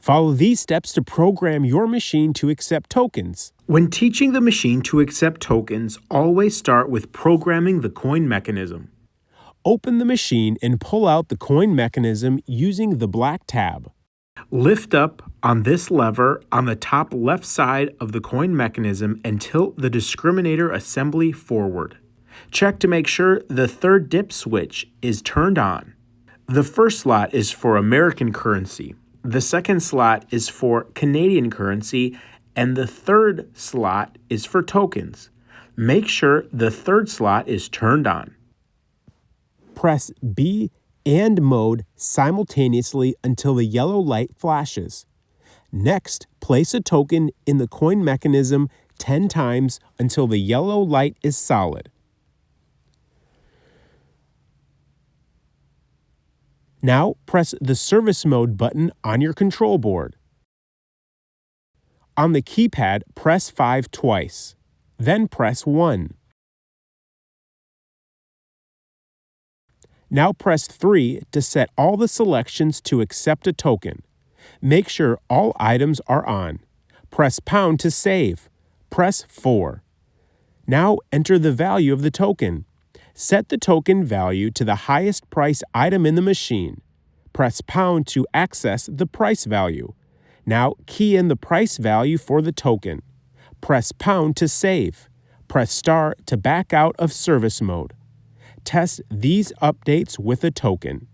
Follow these steps to program your machine to accept tokens. When teaching the machine to accept tokens, always start with programming the coin mechanism. Open the machine and pull out the coin mechanism using the black tab. Lift up on this lever on the top left side of the coin mechanism and tilt the discriminator assembly forward. Check to make sure the third dip switch is turned on. The first slot is for American currency. The second slot is for Canadian currency, and the third slot is for tokens. Make sure the third slot is turned on. Press B and mode simultaneously until the yellow light flashes. Next, place a token in the coin mechanism 10 times until the yellow light is solid. Now press the service mode button on your control board. On the keypad, press 5 twice, then press 1. Now press 3 to set all the selections to accept a token. Make sure all items are on. Press pound to save. Press 4. Now enter the value of the token. Set the token value to the highest price item in the machine. Press pound to access the price value. Now key in the price value for the token. Press pound to save. Press star to back out of service mode. Test these updates with a token.